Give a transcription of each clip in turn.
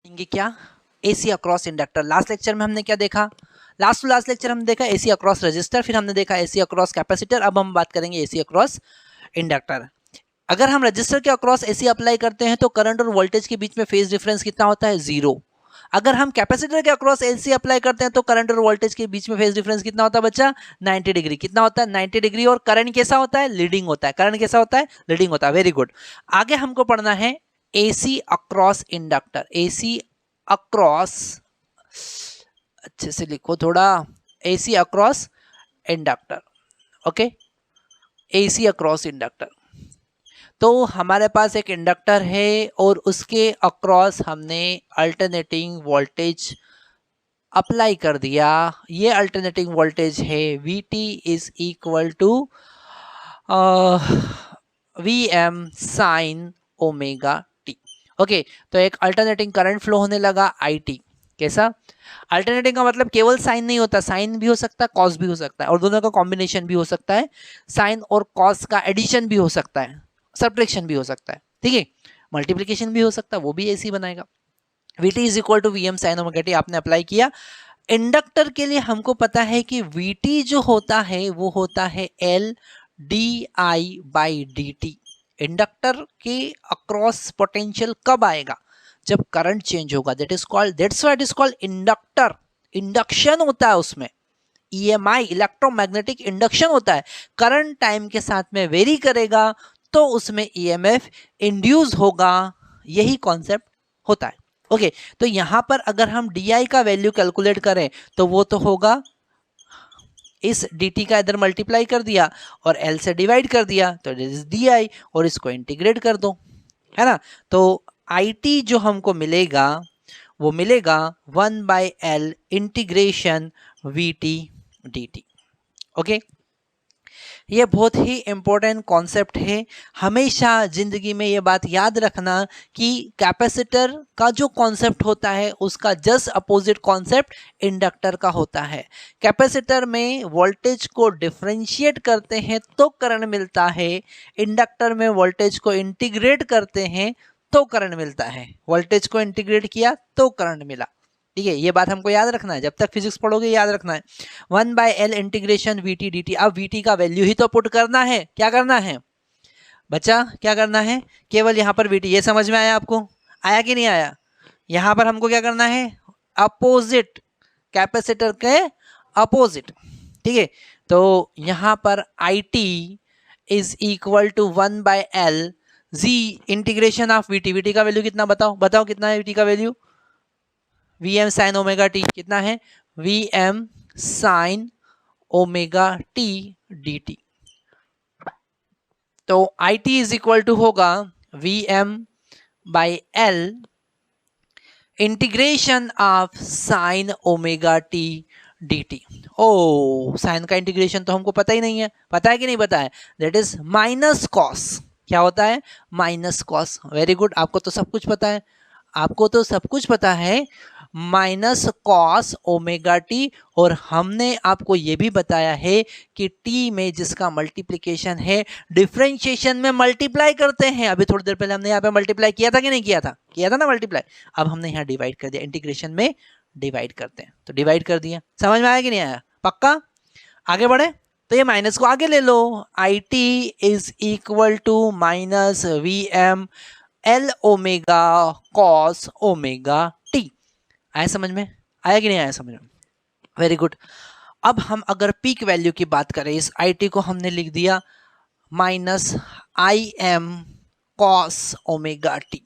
देखेंगे क्या, AC across inductor. Last lecture में हमने क्या देखा, लास्ट टू लास्ट लेक्चर हमने देखा एसी अक्रॉस रेजिस्टर, फिर हमने देखा एसी अक्रॉस कैपेसिटर। अब हम बात करेंगे एसी अक्रॉस इंडक्टर। अगर हम रेजिस्टर के अक्रॉस एसी अप्लाई करते हैं तो करंट और वोल्टेज के बीच में फेज डिफरेंस कितना होता है, 0। अगर हम कैपेसिटर के अक्रॉस एसी अप्लाई करते हैं तो करंट और वोल्टेज के बीच में फेज डिफरेंस कितना होता है बच्चा, 90 डिग्री। कितना होता है, 90 डिग्री। और करंट कैसा होता है, लीडिंग होता है। करंट कैसा होता है, लीडिंग होता है। Very good. आगे हमको पढ़ना है AC across inductor. AC across, अच्छे से लिखो थोड़ा, AC across inductor. Okay, AC across inductor. तो हमारे पास एक इंडक्टर है और उसके अक्रॉस हमने अल्टरनेटिंग वोल्टेज अप्लाई कर दिया। ये अल्टरनेटिंग वोल्टेज है Vt is equal to Vm sine omega T. Okay, तो एक अल्टरनेटिंग करंट फ्लो होने लगा It। कैसा, अल्टरनेटिंग का मतलब केवल साइन नहीं होता, साइन भी हो सकता है, कॉस भी हो सकता है, और दोनों का कॉम्बिनेशन भी हो सकता है। साइन और कॉस का एडिशन भी हो सकता है, सब्ट्रैक्शन भी हो सकता है, ठीक है, मल्टीप्लिकेशन भी हो सकता है, वो भी ऐसे ही बनाएगा। Vt is equal to Vm sine omega T आपने अप्लाई किया। इंडक्टर के लिए हमको पता है कि Vt जो होता है वो होता है L di/dt। इंडक्टर के अक्रॉस पोटेंशियल कब आएगा, जब करंट चेंज होगा। That's why it is called inductor. Induction होता है उसमें, EMI इलेक्ट्रोमैग्नेटिक इंडक्शन होता है। करंट टाइम के साथ में वेरी करेगा तो उसमें EMF इंड्यूस होगा, यही कॉन्सेप्ट होता है। ओके, तो यहां पर अगर हम DI का वैल्यू कैलकुलेट करें तो वो तो होगा, इस dt का इधर मल्टीप्लाई कर दिया और L से डिवाइड कर दिया तो इट इज DI, और इसको इंटीग्रेट कर दो, है ना। तो IT जो हमको मिलेगा वो मिलेगा 1/L integration VT dt। Okay, ये बहुत ही इंपॉर्टेंट कॉन्सेप्ट है। हमेशा जिंदगी में ये बात याद रखना कि कैपेसिटर का जो कॉन्सेप्ट होता है उसका जस्ट अपोजिट कॉन्सेप्ट इंडक्टर का होता है। कैपेसिटर में वोल्टेज को डिफरेंशिएट करते हैं तो करंट मिलता है, इंडक्टर में वोल्टेज को इंटीग्रेट करते हैं तो करंट मिलता है। वोल्टेज को इंटीग्रेट किया तो करंट मिला, ठीक है, ये बात हमको याद रखना है, जब तक फिजिक्स पढ़ोगे याद रखना है। 1/L integration VT dt। अब VT का वैल्यू ही तो पुट करना है, क्या करना है बच्चा, क्या करना है, केवल यहाँ पर VT। ये समझ में आया आपको, आया कि नहीं आया। यहाँ पर हमको क्या करना है, अपोजिट, कैपेसिटर के अपोजिट, ठीक है। तो यहाँ पर IT is equal to 1/L जी इंटीग्रेशन ऑफ VT। VT का वैल्यू कितना, बताओ बताओ कितना है VT का value, Vm sine omega T कितना है, Vm sine omega T dt। तो IT इज इक्वल टू होगा Vm/L integration of sine omega T dt। Oh, sine का इंटीग्रेशन तो हमको पता ही नहीं है, पता है कि नहीं पता है, दैट इज माइनस कॉस। क्या होता है, माइनस कॉस। वेरी गुड, आपको तो सब कुछ पता है, आपको तो सब कुछ पता है, माइनस कॉस ओमेगा टी। और हमने आपको यह भी बताया है कि टी में जिसका मल्टीप्लिकेशन है डिफरेंशिएशन में मल्टीप्लाई करते हैं। अभी थोड़ी देर पहले हमने यहाँ पे मल्टीप्लाई किया था कि नहीं किया था, किया था ना मल्टीप्लाई। अब हमने यहाँ डिवाइड कर दिया, इंटीग्रेशन में डिवाइड करते हैं तो डिवाइड कर दिया। समझ में आया कि नहीं आया, पक्का। आगे बढ़े तो ये माइनस को आगे ले लो, IT is equal to minus Vm L omega cos omega T. आया समझ में, आया कि नहीं आया समझ में, वेरी गुड। अब हम अगर पीक वैल्यू की बात करें, इस IT को हमने लिख दिया minus Im cos omega T.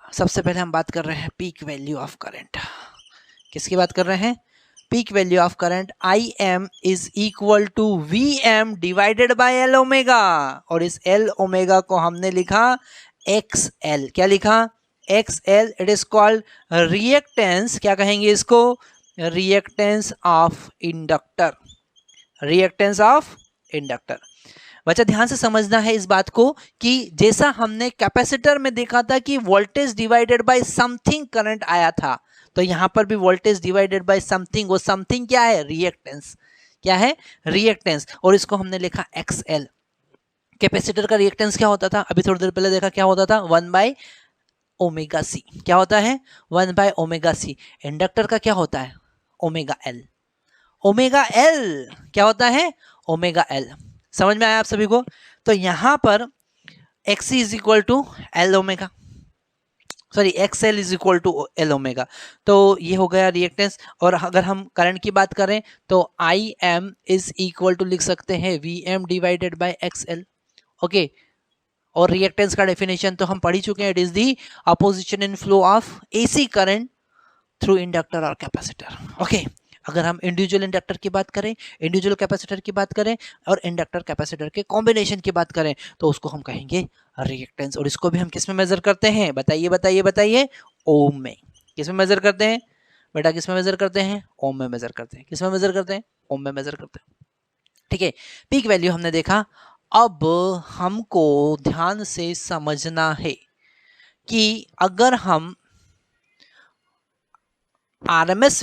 सबसे पहले हम बात कर रहे हैं पीक वैल्यू ऑफ करंट। किसकी बात कर रहे हैं, peak value of current. Im is equal to Vm divided by L omega, और इस L ओमेगा को हमने लिखा XL। क्या लिखा, XL। It is called reactance, क्या कहेंगे इसको, reactance of inductor, reactance of inductor. बच्चा ध्यान से समझना है इस बात को कि जैसा हमने कैपेसिटर में देखा था कि voltage divided by something current आया था, तो यहां पर भी वोल्टेज डिवाइडेड बाय समथिंग, वो समथिंग क्या है, रिएक्टेंस। क्या है, रिएक्टेंस, और इसको हमने लिखा XL। कैपेसिटर का रिएक्टेंस क्या होता था, अभी थोड़ी देर पहले देखा क्या होता था, 1/L ओमेगा सी। क्या होता है? 1 बाय ओमेगा सी। इंडक्टर का क्या होता है? Omega L. ओमेगा एल क्या होता है? Omega L. समझ में आया आप सभी को? तो यहां पर X is equal to L omega, sorry X L is equal to L omega. तो ये हो गया रिएक्टेंस। और अगर हम करंट की बात करें तो I M is equal to लिख सकते हैं V M divided by X L. Okay, और रिएक्टेंस का डेफिनेशन तो हम पढ़ ही चुके हैं, it is the opposition in flow of AC current through inductor और कैपेसिटर। ओके, अगर हम इंडिविजुअल इंडक्टर की बात करें, इंडिविजुअल कैपेसिटर की बात करें और इंडक्टर कैपेसिटर के कॉम्बिनेशन की बात करें तो उसको हम कहेंगे रिएक्टेंस। और इसको भी हम किस में मेजर करते हैं? बताइए बताइए बताइए। ओम में। किस में मेजर करते हैं बेटा? किस में मेजर करते हैं? ओम में मेजर करते हैं। किस में मेजर करते हैं? ओम में मेजर करते हैं। ठीक है, पीक वैल्यू हमने देखा। अब हमको ध्यान से समझना है कि अगर हम आरएमएस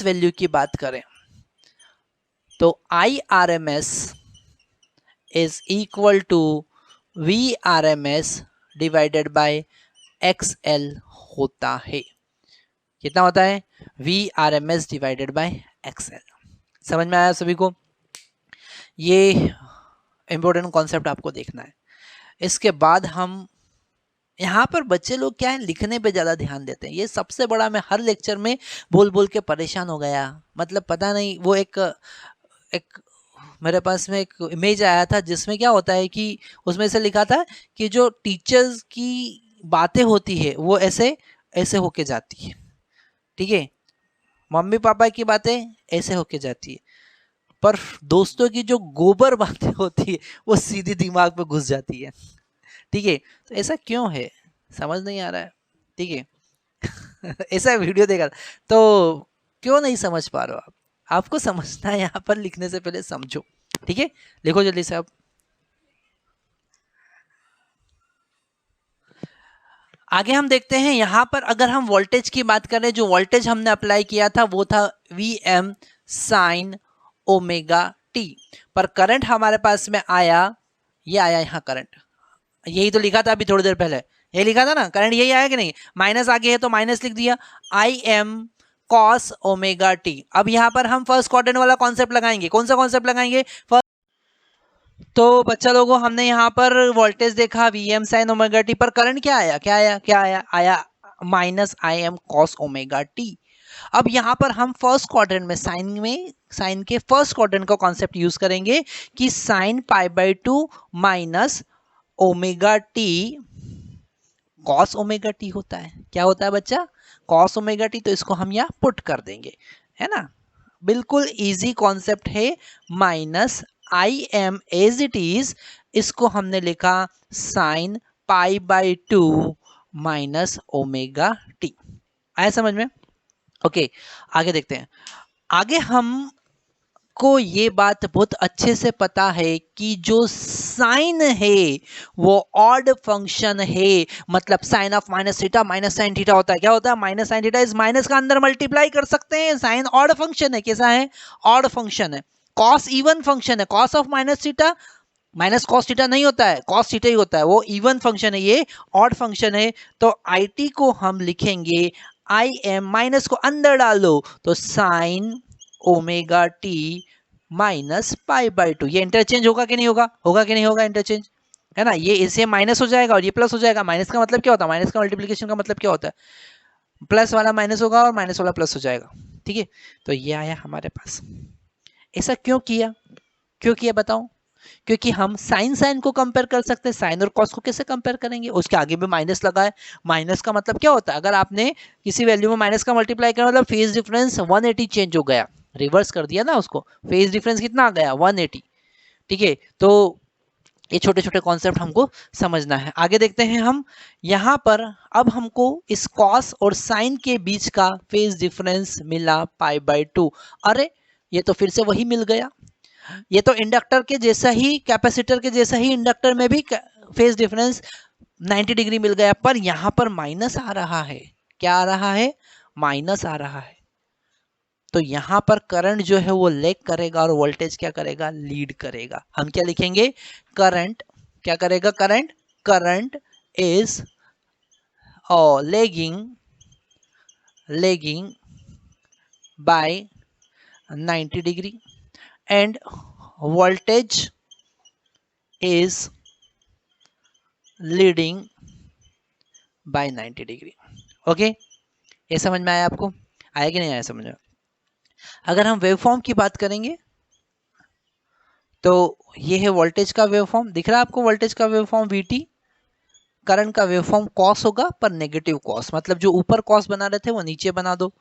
वैल्यू की बात करें तो I R M S is equal to V R M S divided by X L होता है। कितना होता है? V R M S divided by X L. समझ में आया सभी को? ये इंपॉर्टेंट कॉन्सेप्ट आपको देखना है। इसके बाद हम यहाँ पर बच्चे लोग क्या है, लिखने पे ज़्यादा ध्यान देते हैं। ये सबसे बड़ा, मैं हर लेक्चर में बोल बोल के परेशान हो गया। मतलब पता नहीं, वो एक मेरे पास में एक इमेज आया था जिसमें क्या होता है कि उसमें से लिखा था कि जो टीचर्स की बातें होती है वो ऐसे ऐसे होके जाती है, ठीक है, मम्मी पापा की बातें ऐसे होके जाती है, पर दोस्तों की जो गोबर बातें होती है वो सीधी दिमाग में घुस जाती है। ठीक है, तो ऐसा क्यों है समझ नहीं आ रहा है। ठीक है ऐसा वीडियो देखा तो क्यों नहीं समझ पा रहे हो आप? आपको समझना है, यहाँ पर लिखने से पहले समझो। ठीक है, लिखो जल्दी से आप। आगे हम देखते हैं यहाँ पर अगर हम वोल्टेज की बात करें, जो वोल्टेज हमने अप्लाई किया था वो था V M sine omega T, पर करंट हमारे पास में आया, ये आया यहाँ करंट, यही तो लिखा था अभी थोड़ी देर पहले, ये लिखा था ना, करंट यही आया कि नहीं? माइनस आगे है तो माइनस लिख दिया, आई एम कॉस ओमेगा टी। अब यहाँ पर हम फर्स्ट क्वाड्रेंट वाला कॉन्सेप्ट लगाएंगे। कौन सा कॉन्सेप्ट लगाएंगे? तो बच्चा लोगों हमने यहाँ पर वोल्टेज देखा V M sine omega T, पर करंट क्या आया? क्या आया? क्या आया? आया minus I M cos omega T. अब यहाँ पर हम फर्स्ट क्वाड्रेंट में साइन के फर्स्ट क्वाड्रेंट का कॉन्सेप्ट यूज करेंगे कि sine pi by two minus omega T cos omega T होता है। क्या होता है बच्चा? Cos omega T. तो इसको हम यहाँ पुट कर देंगे, है ना, बिल्कुल इजी कॉन्सेप्ट है। Minus I M as it is, इसको हमने लिखा sine pi by two minus omega T. आया समझ में? ओके, आगे देखते हैं। आगे हम को ये बात बहुत अच्छे से पता है कि जो साइन है वो ऑड फंक्शन है, मतलब sine of minus theta minus sine theta होता है। क्या होता है? माइनस साइन थीटा, इस माइनस का अंदर मल्टीप्लाई कर सकते हैं। साइन ऑड फंक्शन है। कैसा है? ऑड फंक्शन है। कॉस इवन फंक्शन है। Cos of minus theta minus cos theta नहीं होता है, कॉस थीटा ही होता है, वो इवन फंक्शन है, ये ऑड फंक्शन है। तो आई टी को हम लिखेंगे आई एम, माइनस को अंदर डाल दो तो sign omega T minus pi by to. ये इंटरचेंज होगा कि नहीं होगा? होगा कि नहीं होगा इंटरचेंज? है ना, ये इसे माइनस हो जाएगा और ये प्लस हो जाएगा। माइनस का मतलब क्या होता है? माइनस का मल्टीप्लीकेशन का मतलब क्या होता है? प्लस वाला माइनस होगा और माइनस वाला प्लस हो जाएगा। ठीक है, तो ये आया हमारे पास। ऐसा क्यों किया? क्यों किया बताओ? क्योंकि हम साइन साइन को कंपेयर कर सकते हैं, साइन और कॉस को कैसे कंपेयर करेंगे? उसके आगे भी माइनस लगा है। माइनस का मतलब क्या होता है? अगर आपने किसी वैल्यू में माइनस का मल्टीप्लाई किया मतलब फेज डिफरेंस 180 चेंज हो गया, रिवर्स कर दिया ना उसको, फेज डिफरेंस कितना आ गया? 180। ठीक है, तो ये छोटे छोटे कॉन्सेप्ट हमको समझना है। आगे देखते हैं हम यहाँ पर। अब हमको इस कॉस और साइन के बीच का फेज डिफरेंस मिला पाई बाई टू। अरे ये तो फिर से वही मिल गया, ये तो इंडक्टर के जैसा ही, कैपेसिटर के जैसा ही इंडक्टर में भी फेज डिफरेंस 90 डिग्री मिल गया, पर यहां पर माइनस आ रहा है। क्या आ रहा है? माइनस आ रहा है। तो यहां पर करंट जो है वो लैग करेगा और वोल्टेज क्या करेगा? लीड करेगा। हम क्या लिखेंगे? करंट क्या करेगा? Current is lagging by 90 degree, and voltage is leading by 90 degree. Okay, ये समझ में आया आपको? आया कि नहीं आया समझ में? अगर हम वेवफॉर्म की बात करेंगे तो ये है वोल्टेज का वेवफॉर्म, दिख रहा है आपको वोल्टेज का वेवफॉर्म वीटी। करंट का वेवफॉर्म कॉस होगा पर नेगेटिव कॉस, मतलब जो ऊपर कॉस बना रहे थे वो नीचे बना दो।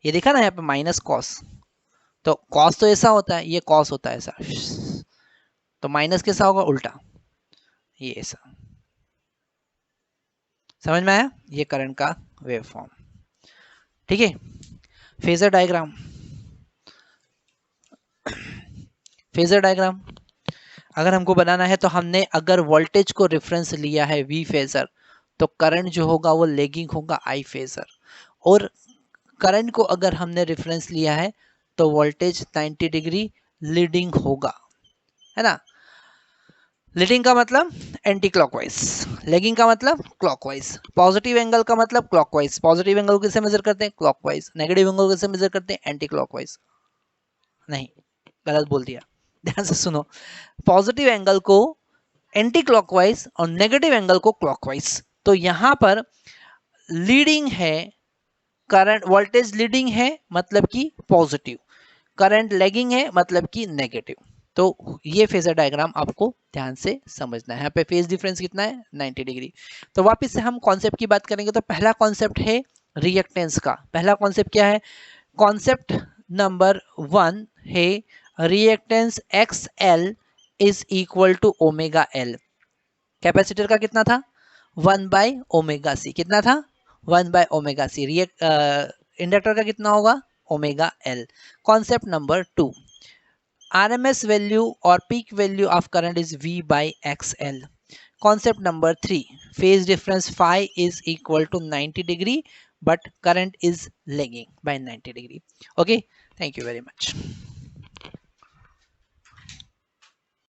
ये देखा ना यहाँ पे माइनस कॉस, तो कॉस तो ऐसा होता है, ये कॉस होता है ऐसा, तो माइनस कैसा होगा? उल्टा, ये ऐसा। समझ में आया? ये करंट का वेवफॉर्म। ठीक है, फेजर डायग्राम। फेजर डायग्राम अगर हमको बनाना है तो हमने अगर वोल्टेज को रेफरेंस लिया है वी फेजर, तो करंट जो होगा वो लेगिंग होगा आई फेजर, और करंट को अगर हमने रेफरेंस लिया है तो वोल्टेज 90 डिग्री लीडिंग होगा, है ना। लीडिंग का मतलब एंटी क्लॉकवाइज, लेगिंग का मतलब क्लॉकवाइज। पॉजिटिव एंगल का मतलब क्लॉकवाइज, पॉजिटिव एंगल कैसे मेजर करते हैं? क्लॉकवाइज। नेगेटिव एंगल कैसे मेजर करते हैं? Anti clockwise. नहीं, गलत बोल दिया, ध्यान से सुनो। पॉजिटिव एंगल को एंटी क्लॉकवाइज और नेगेटिव एंगल को क्लॉकवाइज। तो यहां पर लीडिंग है करंट, वोल्टेज लीडिंग है मतलब कि पॉजिटिव, करंट लैगिंग है मतलब कि नेगेटिव। तो ये फेजर डायग्राम आपको ध्यान से समझना है। यहाँ पे फेज डिफरेंस कितना है? 90 डिग्री। तो वापस से हम कॉन्सेप्ट की बात करेंगे, तो पहला कॉन्सेप्ट है रिएक्टेंस का। पहला कॉन्सेप्ट क्या है? कॉन्सेप्ट नंबर 1 है reactance XL is equal to omega L. Capacitor का कितना था? 1 बाय ओमेगा सी। कितना था? 1 बाय ओमेगा सी। इंडक्टर का कितना होगा? Omega L. Concept number 2, RMS value or peak value of current is V by XL. Concept number 3, phase difference phi is equal to 90 degree but current is lagging by 90 degree. Okay, thank you very much.